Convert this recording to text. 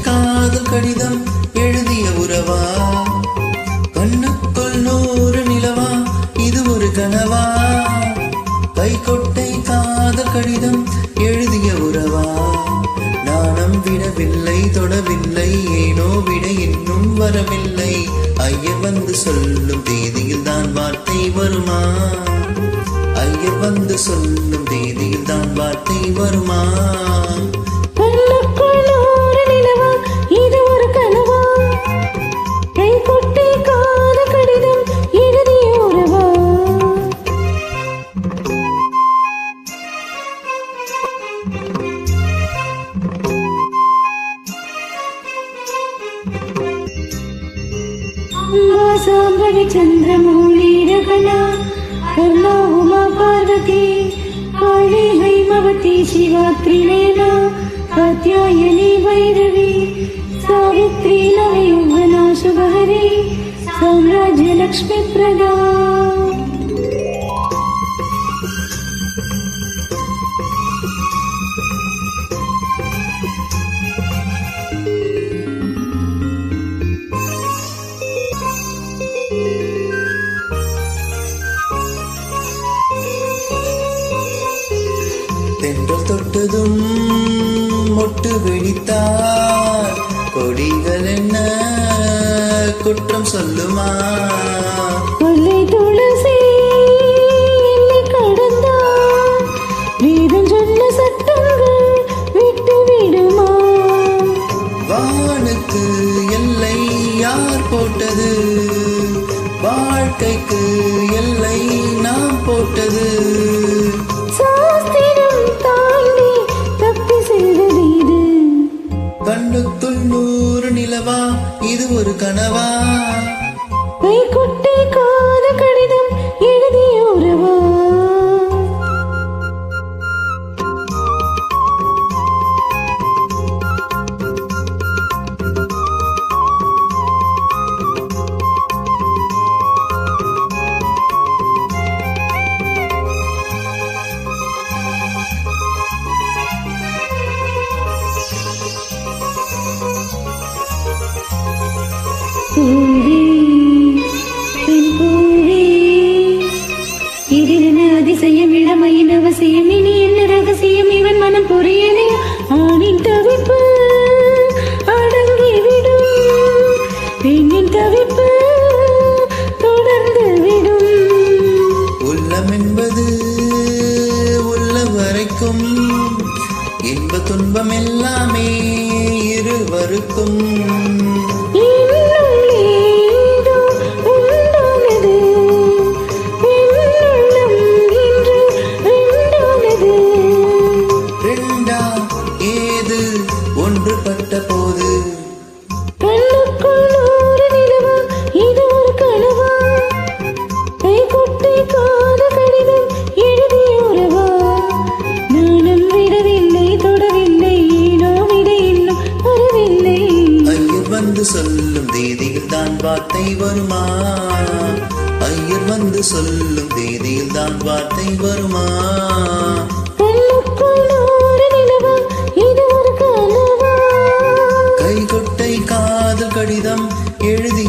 காதல் கடிதம் எழுதிய உறவா, கண்ணுக்குள் 100 நிலவா, இது ஒரு கனவா? கைகொட்டை காதல் கடிதம் எழுதிய உறவா, நாணம் விடவில்லை தொடவில்லை, ஏனோ விட இன்னும் வரவில்லை. ஐயர் வந்து சொல்லும் தேதியில் தான் வார்த்தை வருமா? ஐயர் வந்து சொல்லும் தேதியில் தான் வார்த்தை வருமா? चंद्रमौली रगना कर्णा उमा पार्वती काली हैमवती शिवा त्रिनेना कात्यायनी भैरवी सावित्री नवयौवना शुभहरी साम्राज्य लक्ष्मी प्रदा. தென்றல் தொட்டதும் மொட்டு வெடித்தார், கொடிகள் என்ன குற்றம் சொல்லுமா? கொல்லை துளசி கடந்தார், வேதம் சொன்ன சட்டங்கள் விட்டு விடுமா? வானுக்கு எல்லை யார் போட்டது? வாழ்க்கைக்கு எல்லை நாம் போட்டது. கண்ணுக்குள் 100 நிலவா, இது ஒரு கனவா? கைகொட்டை காதல் கடிதம் எழுதிய உறவா, இதில் அதிசயம் இளமையின் அவசியம், இனி என்ன ரகசியம் இவன் மனம் புரியலே? ஆணின் தவிப்பு அடங்கிவிடும், பெண்ணின் தவிப்பு தொடர்ந்து விடும். உள்ளம் என்பது உள்ள வரைக்கும், இன்ப துன்பம் எல்லாமே இருவருக்கும். ஒன்றுபட்ட போது கண்ணுக்குள் 100 நிலவா, இது ஒரு கனவா? கைகொட்டை காதல் கடிதம் எழுதிய உறவா, நானும் விடவில்லை தொடவில்லை, ஏனோ விட இன்னும் வரவில்லை. ஐயர் வந்து சொல்லும் தேதியில் தான் வார்த்தை வருமா? ஐயர் வந்து சொல்லும் தேதியில் தான் வார்த்தை வருமா? கண்ணுக்குள் 100 நிலவா, இது ஒரு கனவா? கைகொட்டை காதல் கடிதம் எழுதி